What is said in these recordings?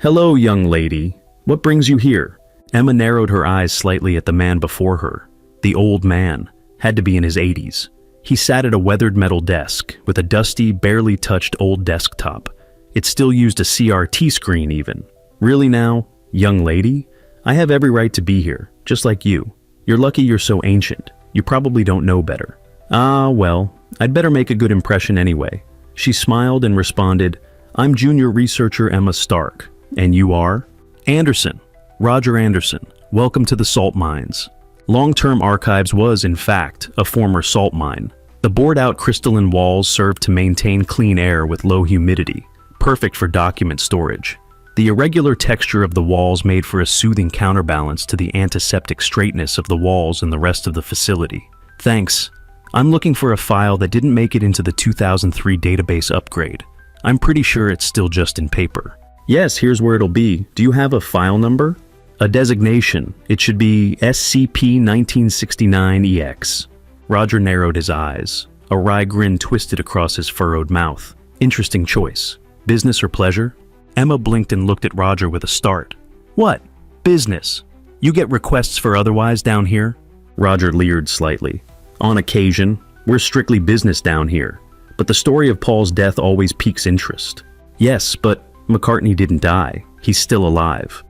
"Hello, young lady. What brings you here?" Emma narrowed her eyes slightly at the man before her. The old man had to be in his 80s. He sat at a weathered metal desk with a dusty, barely touched old desktop. It still used a CRT screen even. "Really now, young lady? I have every right to be here, just like you. You're lucky you're so ancient. You probably don't know better." "Ah, well, I'd better make a good impression anyway." She smiled and responded, "I'm junior researcher Emma Stark. And you are?" "Anderson. Roger Anderson. Welcome to the salt mines." Long-Term Archives was, in fact, a former salt mine. The bored-out crystalline walls served to maintain clean air with low humidity, perfect for document storage. The irregular texture of the walls made for a soothing counterbalance to the antiseptic straightness of the walls and the rest of the facility. "Thanks. I'm looking for a file that didn't make it into the 2003 database upgrade. I'm pretty sure it's still just in paper." "Yes, here's where it'll be. Do you have a file number?" "A designation. It should be SCP 1969-EX. Roger narrowed his eyes. A wry grin twisted across his furrowed mouth. "Interesting choice. Business or pleasure?" Emma blinked and looked at Roger with a start. "What? Business? You get requests for otherwise down here?" Roger leered slightly. "On occasion. We're strictly business down here. But the story of Paul's death always piques interest." "Yes, but McCartney didn't die. He's still alive."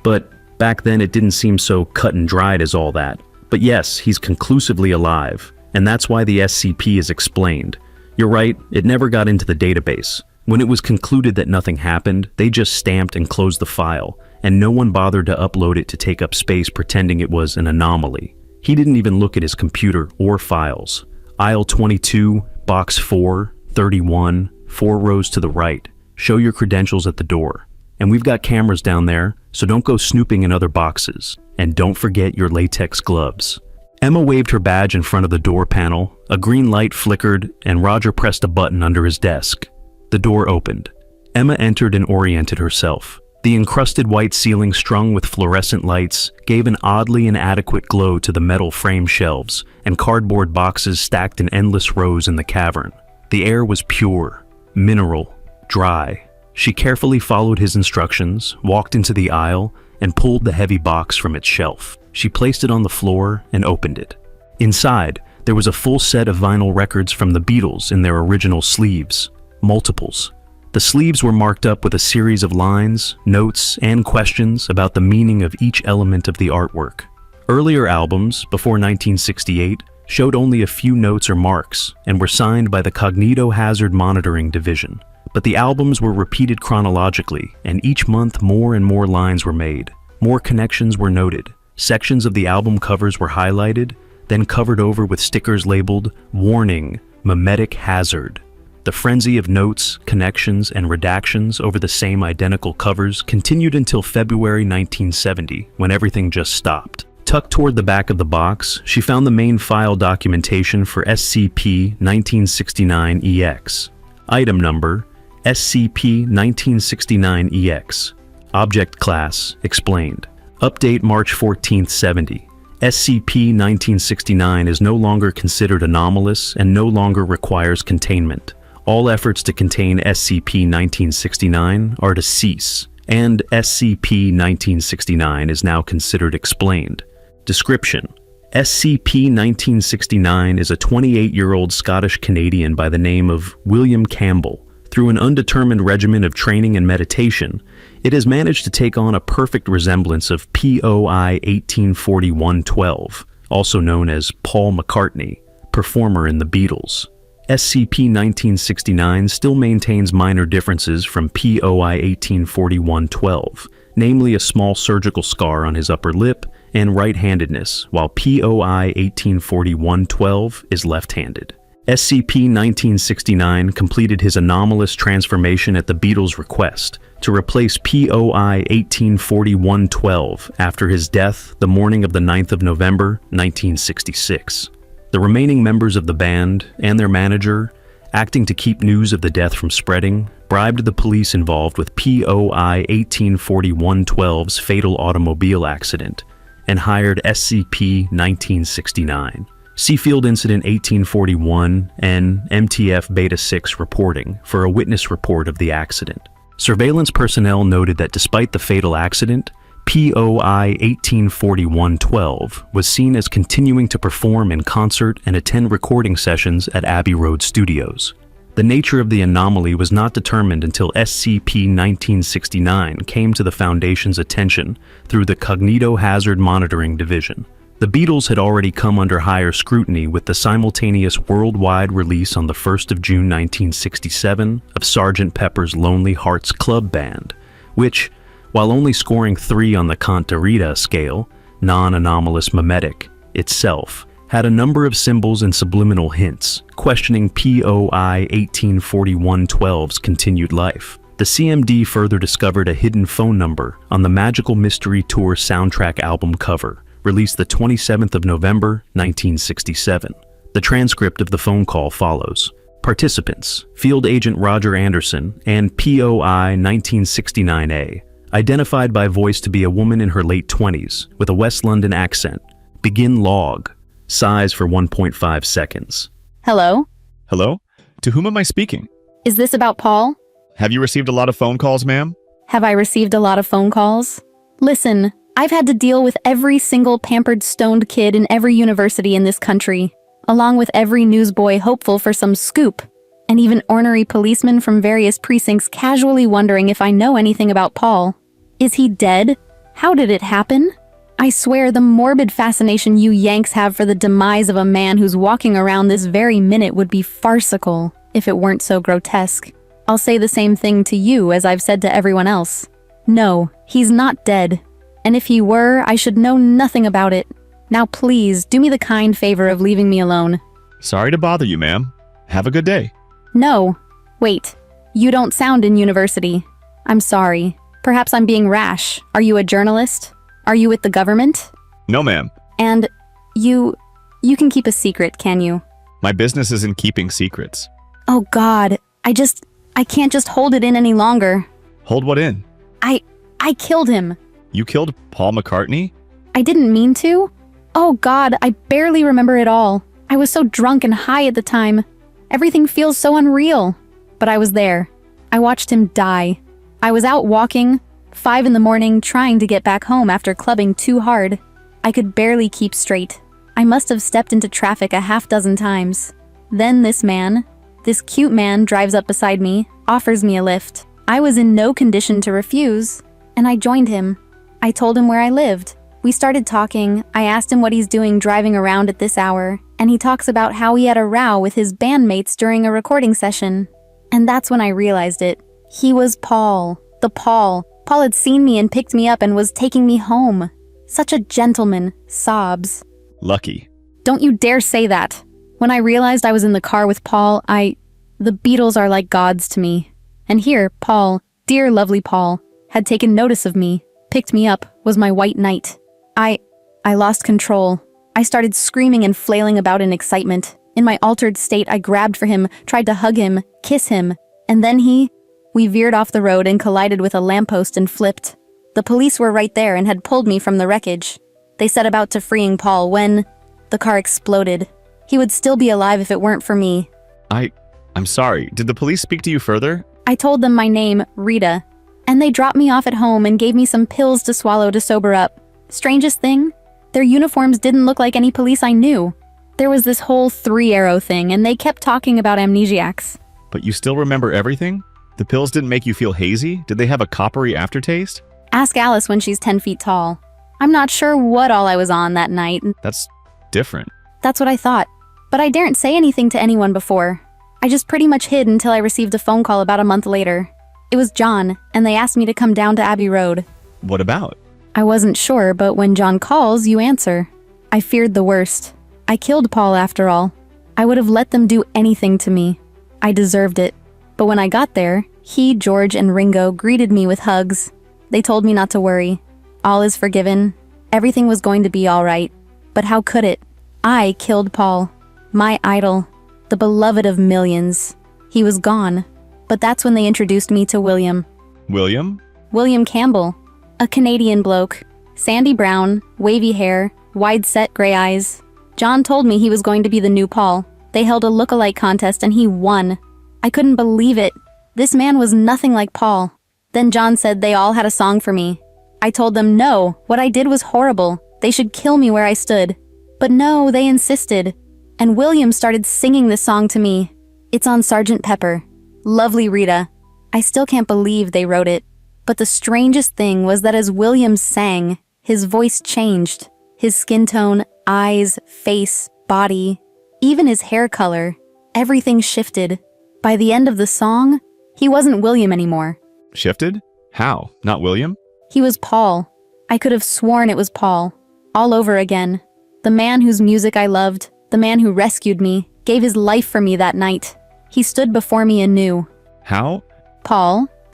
But back then it didn't seem so cut and dried as all that. But yes, he's conclusively alive, and that's why the SCP is explained. You're right, it never got into the database. When it was concluded that nothing happened, they just stamped and closed the file, and no one bothered to upload it to take up space pretending it was an anomaly. He didn't even look at his computer or files. Aisle 22, box 4, 31, 4 rows to the right. Show your credentials at the door. And we've got cameras down there, so don't go snooping in other boxes. And don't forget your latex gloves. Emma waved her badge in front of the door panel, a green light flickered, and Roger pressed a button under his desk. The door opened. Emma entered and oriented herself. The encrusted white ceiling strung with fluorescent lights gave an oddly inadequate glow to the metal frame shelves and cardboard boxes stacked in endless rows in the cavern. The air was pure, mineral, dry. She carefully followed his instructions, walked into the aisle, and pulled the heavy box from its shelf. She placed it on the floor and opened it. Inside, there was a full set of vinyl records from the Beatles in their original sleeves, multiples. The sleeves were marked up with a series of lines, notes, and questions about the meaning of each element of the artwork. Earlier albums, before 1968, showed only a few notes or marks and were signed by the Cognito-Hazard Monitoring Division. But the albums were repeated chronologically, and each month more and more lines were made. More connections were noted. Sections of the album covers were highlighted, then covered over with stickers labeled, "Warning, Memetic Hazard." The frenzy of notes, connections, and redactions over the same identical covers continued until February 1970, when everything just stopped. Tucked toward the back of the box, she found the main file documentation for SCP 1969-EX. Item number, SCP 1969-EX. Object class, explained. Update March 14, 70. SCP 1969 is no longer considered anomalous and no longer requires containment. All efforts to contain SCP 1969 are to cease, and SCP 1969 is now considered explained. Description: SCP 1969 is a 28-year-old Scottish-Canadian by the name of William Campbell. Through an undetermined regimen of training and meditation, it has managed to take on a perfect resemblance of POI 1841-12, also known as Paul McCartney, performer in the Beatles. SCP 1969 still maintains minor differences from POI 1841-12, namely a small surgical scar on his upper lip and right-handedness, while POI 1841-12 is left-handed. SCP 1969 completed his anomalous transformation at the Beatles' request to replace POI 1841-12 after his death the morning of the 9th of November, 1966. The remaining members of the band and their manager, acting to keep news of the death from spreading, bribed the police involved with POI 1841-12's fatal automobile accident and hired SCP 1969. Seafield Incident 1841 and MTF Beta 6 reporting for a witness report of the accident. Surveillance personnel noted that despite the fatal accident, POI 184112 was seen as continuing to perform in concert and attend recording sessions at Abbey Road Studios. The nature of the anomaly was not determined until SCP-1969 came to the Foundation's attention through the Cognitohazard Monitoring Division. The Beatles had already come under higher scrutiny with the simultaneous worldwide release on the 1st of June 1967 of Sgt. Pepper's Lonely Hearts Club Band, which, while only scoring 3 on the Contarita scale, non-anomalous mimetic, itself, had a number of symbols and subliminal hints, questioning POI 184112's continued life. The CMD further discovered a hidden phone number on the Magical Mystery Tour soundtrack album cover, released the 27th of November, 1967. The transcript of the phone call follows. Participants, Field Agent Roger Anderson and POI 1969A, identified by voice to be a woman in her late 20s with a West London accent. Begin log. Size for 1.5 seconds. Hello? Hello? To whom am I speaking? Is this about Paul? Have you received a lot of phone calls, ma'am? Have I received a lot of phone calls? Listen, I've had to deal with every single pampered stoned kid in every university in this country, along with every newsboy hopeful for some scoop, and even ornery policemen from various precincts casually wondering if I know anything about Paul. Is he dead? How did it happen? I swear the morbid fascination you Yanks have for the demise of a man who's walking around this very minute would be farcical if it weren't so grotesque. I'll say the same thing to you as I've said to everyone else. No, he's not dead. And if he were, I should know nothing about it. Now please, do me the kind favor of leaving me alone. Sorry to bother you, ma'am. Have a good day. No. Wait. You don't sound in university. I'm sorry. Perhaps I'm being rash. Are you a journalist? Are you with the government? No, ma'am. And you can keep a secret, can you? My business is in keeping secrets. Oh God, I can't just hold it in any longer. Hold what in? I killed him. You killed Paul McCartney? I didn't mean to. Oh God, I barely remember it all. I was so drunk and high at the time. Everything feels so unreal. But I was there. I watched him die. I was out walking, 5 in the morning, trying to get back home after clubbing too hard. I could barely keep straight. I must have stepped into traffic a half dozen times. Then this cute man drives up beside me, offers me a lift. I was in no condition to refuse, and I joined him. I told him where I lived. We started talking. I asked him what he's doing driving around at this hour, and he talks about how he had a row with his bandmates during a recording session. And that's when I realized it. He was Paul. The Paul. Paul had seen me and picked me up and was taking me home. Such a gentleman. Sobs. Lucky. Don't you dare say that. When I realized I was in the car with Paul, the Beatles are like gods to me. And here, Paul, dear lovely Paul, had taken notice of me, picked me up, was my white knight. I lost control. I started screaming and flailing about in excitement. In my altered state, I grabbed for him, tried to hug him, kiss him, and then we veered off the road and collided with a lamppost and flipped. The police were right there and had pulled me from the wreckage. They set about to freeing Paul when the car exploded. He would still be alive if it weren't for me. I'm sorry. Did the police speak to you further? I told them my name, Rita, and they dropped me off at home and gave me some pills to swallow to sober up. Strangest thing? Their uniforms didn't look like any police I knew. There was this whole 3-arrow thing, and they kept talking about amnesiacs. But you still remember everything? The pills didn't make you feel hazy? Did they have a coppery aftertaste? Ask Alice when she's 10 feet tall. I'm not sure what all I was on that night. That's different. That's what I thought. But I daren't say anything to anyone before. I just pretty much hid until I received a phone call about a month later. It was John, and they asked me to come down to Abbey Road. What about? I wasn't sure, but when John calls, you answer. I feared the worst. I killed Paul after all. I would have let them do anything to me. I deserved it. But when I got there, he, George, and Ringo greeted me with hugs. They told me not to worry. All is forgiven. Everything was going to be all right. But how could it? I killed Paul. My idol. The beloved of millions. He was gone. But that's when they introduced me to William. William? William Campbell. A Canadian bloke. Sandy brown, wavy hair, wide-set gray eyes. John told me he was going to be the new Paul. They held a look-alike contest and he won. I couldn't believe it. This man was nothing like Paul. Then John said they all had a song for me. I told them no, what I did was horrible. They should kill me where I stood. But no, they insisted. And William started singing this song to me. It's on Sgt. Pepper. Lovely Rita. I still can't believe they wrote it. But the strangest thing was that as William sang, his voice changed. His skin tone, eyes, face, body, even his hair color. Everything shifted. By the end of the song, he wasn't William anymore. Shifted? How? Not William? He was Paul. I could have sworn it was Paul. All over again. The man whose music I loved, the man who rescued me, gave his life for me that night. He stood before me anew. How?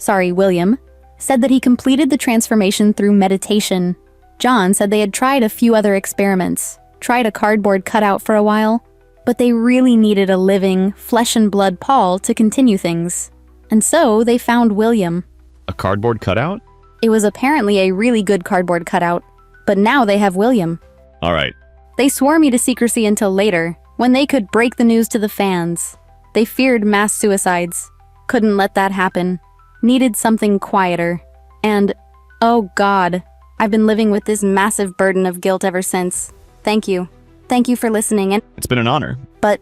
William, said that he completed the transformation through meditation. John said they had tried a few other experiments, tried a cardboard cutout for a while, but they really needed a living, flesh and blood Paul to continue things. And so they found William. A cardboard cutout? It was apparently a really good cardboard cutout, but now they have William. All right. They swore me to secrecy until later, when they could break the news to the fans. They feared mass suicides. Couldn't let that happen. Needed something quieter. And, oh God, I've been living with this massive burden of guilt ever since. Thank you. Thank you for listening. And It's been an honor. But,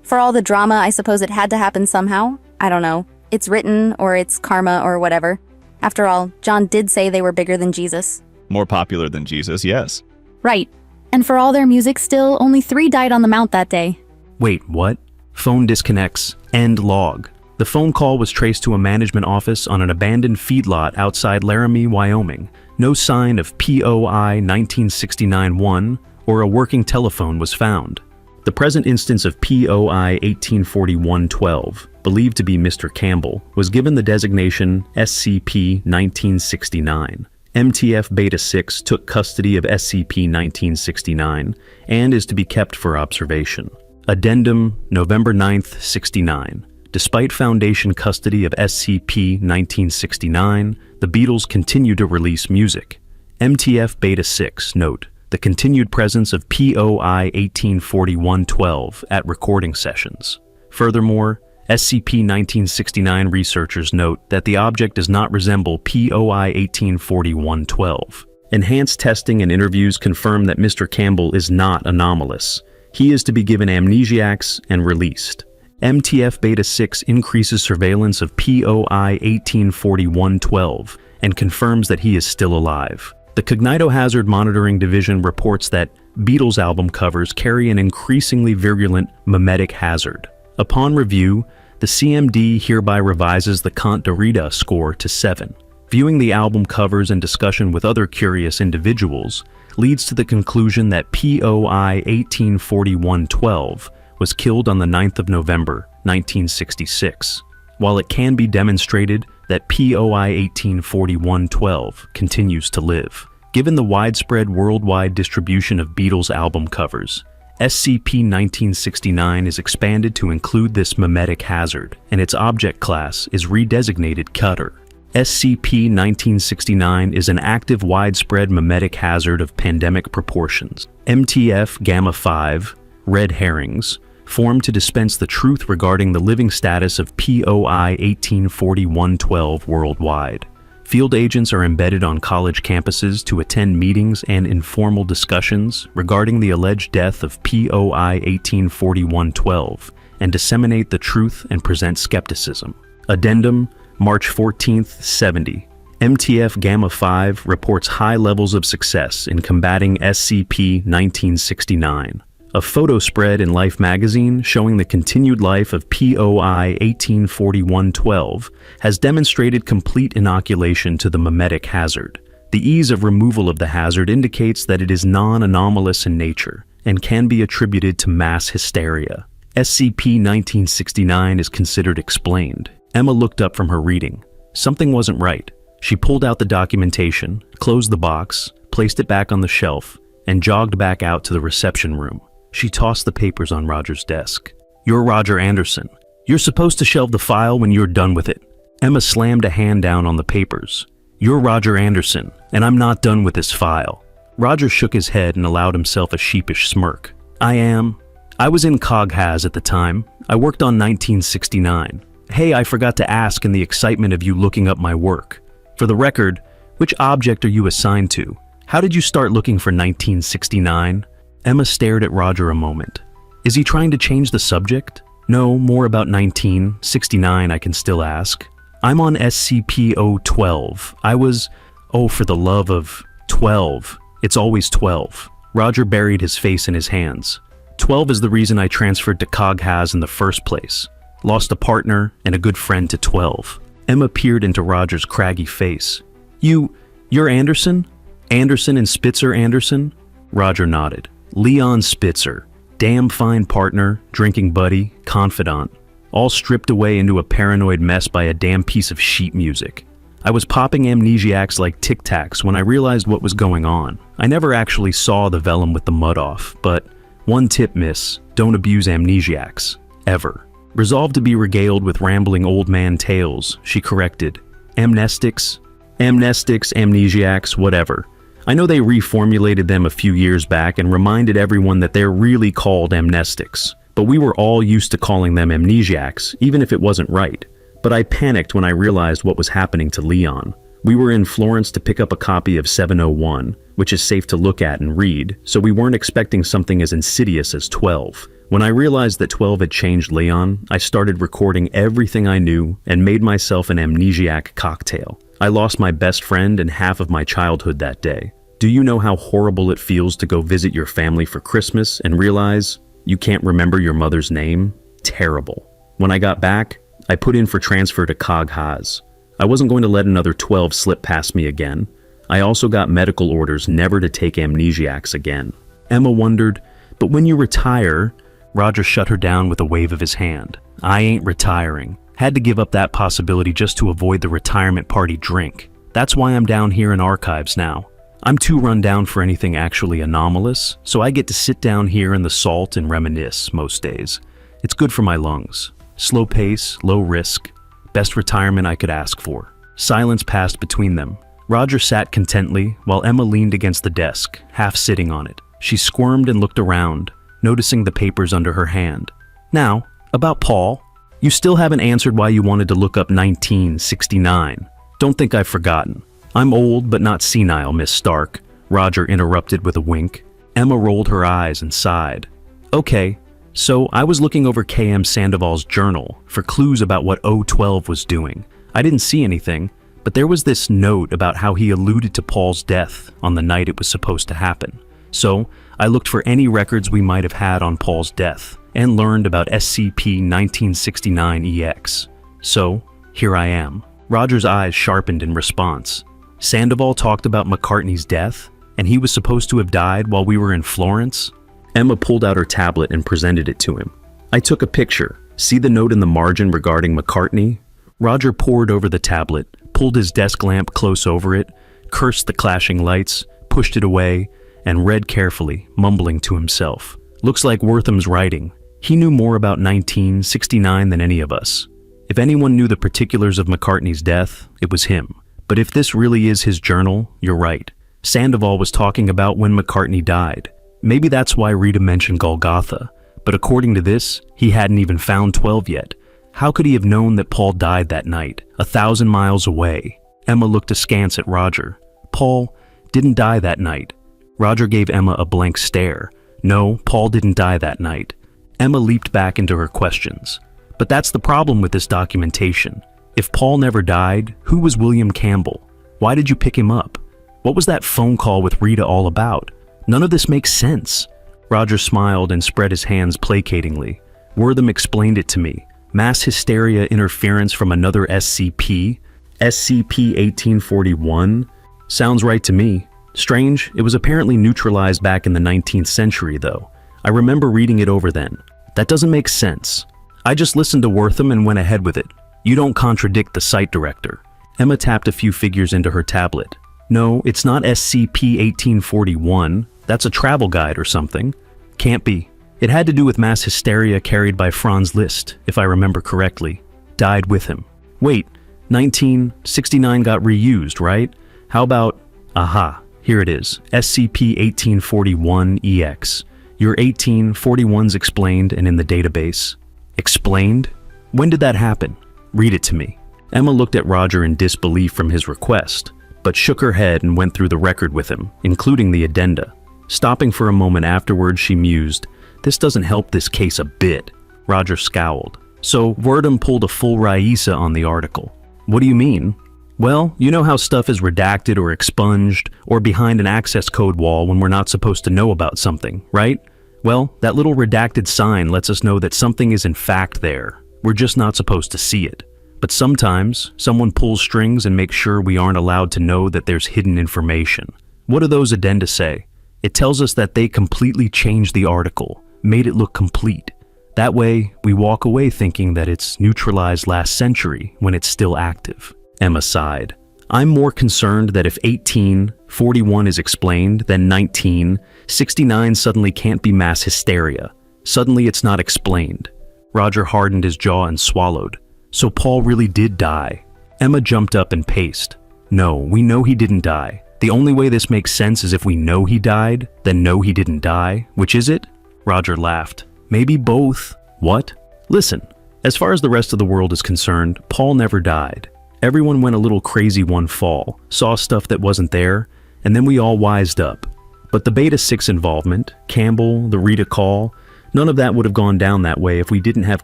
for all the drama, I suppose it had to happen somehow. I don't know. It's written, or it's karma, or whatever. After all, John did say they were bigger than Jesus. More popular than Jesus, yes. Right. And for all their music still, only 3 died on the mount that day. Wait, what? Phone disconnects. End log. The phone call was traced to a management office on an abandoned feedlot outside Laramie, Wyoming. No sign of POI 1969-1 or a working telephone was found. The present instance of POI 1841-12, believed to be Mr. Campbell, was given the designation SCP-1969. MTF Beta-6 took custody of SCP-1969 and is to be kept for observation. Addendum, November 9th, 69. Despite Foundation custody of SCP-1969, the Beatles continue to release music. MTF Beta-6 note the continued presence of POI 1841-12 at recording sessions. Furthermore, SCP-1969 researchers note that the object does not resemble POI 1841-12. Enhanced testing and interviews confirm that Mr. Campbell is not anomalous. He is to be given amnesiacs and released. MTF Beta-6 increases surveillance of POI 1841-12 and confirms that he is still alive. The Cognitohazard Monitoring Division reports that Beatles album covers carry an increasingly virulent mimetic hazard. Upon review, the CMD hereby revises the Kant Derrida score to 7. Viewing the album covers and discussion with other curious individuals leads to the conclusion that POI 1841-12 was killed on the 9th of November, 1966. While it can be demonstrated that POI 1841-12 continues to live. Given the widespread worldwide distribution of Beatles album covers, SCP-1969 is expanded to include this mimetic hazard, and its object class is redesignated Cutter. SCP-1969 is an active widespread mimetic hazard of pandemic proportions. MTF Gamma-5, red herrings, formed to dispense the truth regarding the living status of POI 1841-12 worldwide. Field agents are embedded on college campuses to attend meetings and informal discussions regarding the alleged death of POI 1841-12 and disseminate the truth and present skepticism. Addendum, March 14th, 70. MTF Gamma-5 reports high levels of success in combating SCP-1969. A photo spread in Life magazine showing the continued life of POI 1841-12 has demonstrated complete inoculation to the mimetic hazard. The ease of removal of the hazard indicates that it is non-anomalous in nature and can be attributed to mass hysteria. SCP-1969 is considered explained. Emma looked up from her reading. Something wasn't right. She pulled out the documentation, closed the box, placed it back on the shelf, and jogged back out to the reception room. She tossed the papers on Roger's desk. "You're Roger Anderson. You're supposed to shelve the file when you're done with it." Emma slammed a hand down on the papers. "You're Roger Anderson, and I'm not done with this file." Roger shook his head and allowed himself a sheepish smirk. I was in Coghaz at the time. I worked on 1969. hey, I forgot to ask in the excitement of you looking up my work. For the record, which object are you assigned to? How did you start looking for 1969? Emma stared at Roger a moment. Is he trying to change the subject? No, more about 1969 I can still ask. I'm on SCP-012. I was, oh, for the love of 12. It's always 12. Roger buried his face in his hands. 12 is the reason I transferred to Coghaz in the first place. Lost a partner and a good friend to 12. Emma peered into Roger's craggy face. You're Anderson? Anderson and Spitzer Anderson? Roger nodded. Leon Spitzer. Damn fine partner, drinking buddy, confidant. All stripped away into a paranoid mess by a damn piece of sheet music. I was popping amnesiacs like Tic Tacs when I realized what was going on. I never actually saw the vellum with the mud off, but one tip, miss, don't abuse amnesiacs. Ever. Resolved to be regaled with rambling old man tales, she corrected. Amnestics, amnesiacs, whatever. I know they reformulated them a few years back and reminded everyone that they're really called amnestics, but we were all used to calling them amnesiacs, even if it wasn't right. But I panicked when I realized what was happening to Leon. We were in Florence to pick up a copy of 701, which is safe to look at and read, so we weren't expecting something as insidious as 12. When I realized that 12 had changed Leon, I started recording everything I knew and made myself an amnesiac cocktail. I lost my best friend and half of my childhood that day. Do you know how horrible it feels to go visit your family for Christmas and realize you can't remember your mother's name? Terrible. When I got back, I put in for transfer to Coghaz. I wasn't going to let another 12 slip past me again. I also got medical orders never to take amnesiacs again. Emma wondered, but when you retire... Roger shut her down with a wave of his hand. I ain't retiring. Had to give up that possibility just to avoid the retirement party drink. That's why I'm down here in archives now. I'm too run down for anything actually anomalous, so I get to sit down here in the salt and reminisce most days. It's good for my lungs. Slow pace, low risk. Best retirement I could ask for. Silence passed between them. Roger sat contently while Emma leaned against the desk, half sitting on it. She squirmed and looked around, noticing the papers under her hand. Now, about Paul. You still haven't answered why you wanted to look up 1969. Don't think I've forgotten. I'm old but not senile, Miss Stark, Roger interrupted with a wink. Emma rolled her eyes and sighed. Okay, so I was looking over KM Sandoval's journal for clues about what 012 was doing. I didn't see anything, but there was this note about how he alluded to Paul's death on the night it was supposed to happen. So, I looked for any records we might have had on Paul's death and learned about SCP-1969-EX. So, here I am. Roger's eyes sharpened in response. Sandoval talked about McCartney's death, and he was supposed to have died while we were in Florence? Emma pulled out her tablet and presented it to him. I took a picture. See the note in the margin regarding McCartney? Roger pored over the tablet, pulled his desk lamp close over it, cursed the clashing lights, pushed it away, and read carefully, mumbling to himself. Looks like Wortham's writing. He knew more about 1969 than any of us. If anyone knew the particulars of McCartney's death, it was him. But if this really is his journal, you're right. Sandoval was talking about when McCartney died. Maybe that's why Rita mentioned Golgotha. But according to this, he hadn't even found 12 yet. How could he have known that Paul died that night, 1,000 miles away? Emma looked askance at Roger. Paul didn't die that night. Roger gave Emma a blank stare. No, Paul didn't die that night. Emma leaped back into her questions. But that's the problem with this documentation. If Paul never died, who was William Campbell? Why did you pick him up? What was that phone call with Rita all about? None of this makes sense. Roger smiled and spread his hands placatingly. Wortham explained it to me. Mass hysteria interference from another SCP? SCP-1841? Sounds right to me. Strange, it was apparently neutralized back in the 19th century, though. I remember reading it over then. That doesn't make sense. I just listened to Wortham and went ahead with it. You don't contradict the site director. Emma tapped a few figures into her tablet. No, it's not SCP-1841. That's a travel guide or something. Can't be. It had to do with mass hysteria carried by Franz Liszt, if I remember correctly. Died with him. Wait, 1969 got reused, right? How about... Aha. Here it is, SCP-1841-EX. Your 1841's explained and in the database. Explained? When did that happen? Read it to me. Emma looked at Roger in disbelief from his request, but shook her head and went through the record with him, including the addenda. Stopping for a moment afterwards, she mused, "This doesn't help this case a bit." Roger scowled. "So, Wordham pulled a full Raisa on the article. What do you mean?" "Well, you know how stuff is redacted or expunged or behind an access code wall when we're not supposed to know about something, right? Well, that little redacted sign lets us know that something is in fact there. We're just not supposed to see it. But sometimes, someone pulls strings and makes sure we aren't allowed to know that there's hidden information. What do those addenda say? It tells us that they completely changed the article, made it look complete. That way, we walk away thinking that it's neutralized last century when it's still active." Emma sighed. "I'm more concerned that if 1841 is explained, then 1969 suddenly can't be mass hysteria. Suddenly it's not explained." Roger hardened his jaw and swallowed. "So Paul really did die?" Emma jumped up and paced. "No, we know he didn't die. The only way this makes sense is if we know he died, then know he didn't die. Which is it?" Roger laughed. "Maybe both." "What?" "Listen, as far as the rest of the world is concerned, Paul never died. Everyone went a little crazy one fall, saw stuff that wasn't there, and then we all wised up. But the Beta 6 involvement, Campbell, the Rita call, none of that would have gone down that way if we didn't have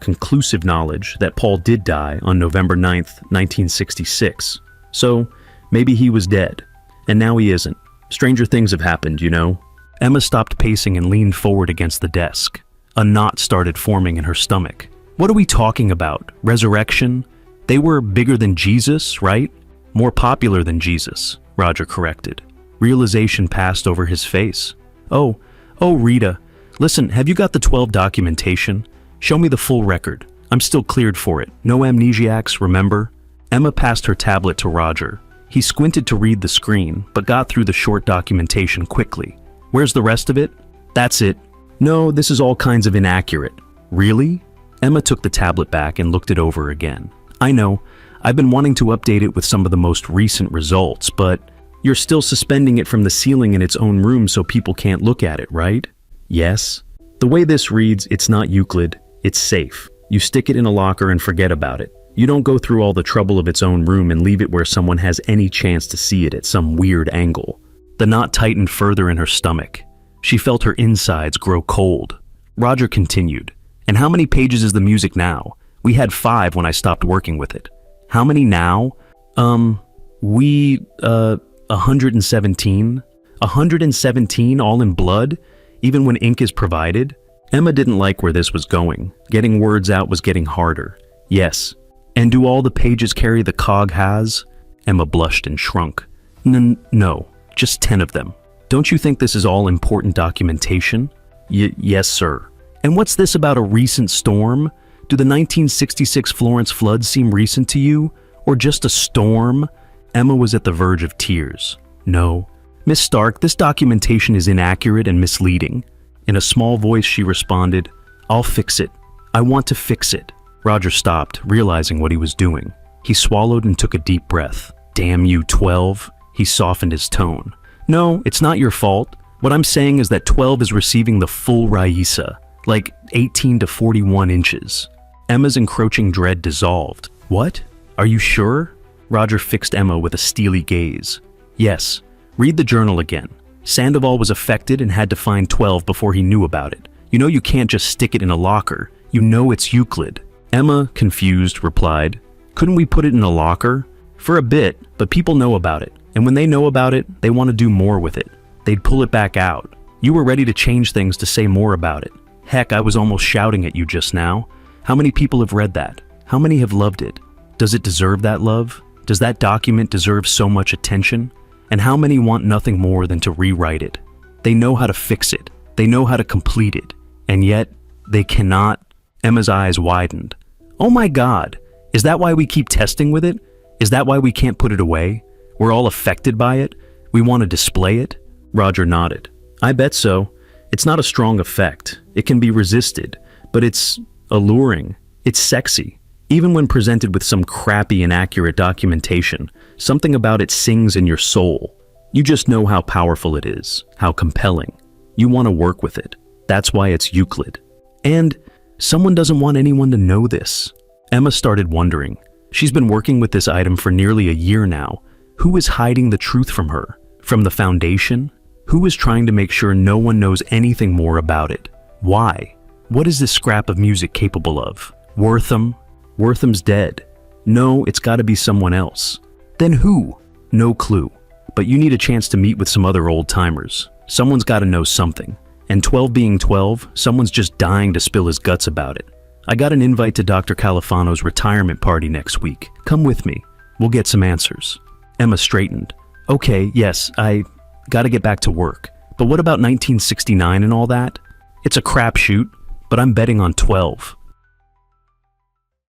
conclusive knowledge that Paul did die on November 9th, 1966. So, maybe he was dead. And now he isn't. Stranger things have happened, you know." Emma stopped pacing and leaned forward against the desk. A knot started forming in her stomach. "What are we talking about? Resurrection? They were bigger than Jesus, right? More popular than Jesus," Roger corrected. Realization passed over his face. Oh, Rita. Listen, have you got the 12 documentation? Show me the full record. I'm still cleared for it. No amnesiacs, remember?" Emma passed her tablet to Roger. He squinted to read the screen, but got through the short documentation quickly. "Where's the rest of it?" "That's it." "No, this is all kinds of inaccurate." "Really?" Emma took the tablet back and looked it over again. "I know. I've been wanting to update it with some of the most recent results, but you're still suspending it from the ceiling in its own room so people can't look at it, right?" "Yes." "The way this reads, it's not Euclid. It's safe. You stick it in a locker and forget about it. You don't go through all the trouble of its own room and leave it where someone has any chance to see it at some weird angle." The knot tightened further in her stomach. She felt her insides grow cold. Roger continued. "And how many pages is the music now? We had 5 when I stopped working with it. How many now?" 117. 117 all in blood, even when ink is provided?" Emma didn't like where this was going. Getting words out was getting harder. "Yes." "And do all the pages carry the cog has?" Emma blushed and shrunk. No, just 10 of them. Don't you think this is all important documentation?" Yes, sir." "And what's this about a recent storm? Do the 1966 Florence floods seem recent to you? Or just a storm?" Emma was at the verge of tears. "No. Miss Stark, this documentation is inaccurate and misleading." In a small voice she responded, "I'll fix it. I want to fix it." Roger stopped, realizing what he was doing. He swallowed and took a deep breath. "Damn you, 12. He softened his tone. "No, it's not your fault. What I'm saying is that 12 is receiving the full Raisa, like 18 to 41 inches. Emma's encroaching dread dissolved. "What? Are you sure?" Roger fixed Emma with a steely gaze. "Yes. Read the journal again. Sandoval was affected and had to find 12 before he knew about it. You know you can't just stick it in a locker. You know it's Euclid." Emma, confused, replied, "Couldn't we put it in a locker?" "For a bit, but people know about it. And when they know about it, they want to do more with it. They'd pull it back out. You were ready to change things to say more about it. Heck, I was almost shouting at you just now. How many people have read that? How many have loved it? Does it deserve that love? Does that document deserve so much attention? And how many want nothing more than to rewrite it? They know how to fix it. They know how to complete it. And yet, they cannot." Emma's eyes widened. "Oh my God! Is that why we keep testing with it? Is that why we can't put it away? We're all affected by it? We want to display it?" Roger nodded. "I bet so. It's not a strong effect. It can be resisted, but it's alluring. It's sexy. Even when presented with some crappy, inaccurate documentation, something about it sings in your soul. You just know how powerful it is, how compelling. You want to work with it. That's why it's Euclid. And someone doesn't want anyone to know this." Emma started wondering. She's been working with this item for nearly a year now. Who is hiding the truth from her? From the Foundation? Who is trying to make sure no one knows anything more about it? Why? What is this scrap of music capable of? Wortham? Wortham's dead. No, it's gotta be someone else. Then who? No clue. But you need a chance to meet with some other old-timers. Someone's gotta know something. And 12 being 12, someone's just dying to spill his guts about it. I got an invite to Dr. Califano's retirement party next week. Come with me. We'll get some answers. Emma straightened. Okay, yes, I gotta get back to work. But what about 1969 and all that? It's a crapshoot, but I'm betting on 12.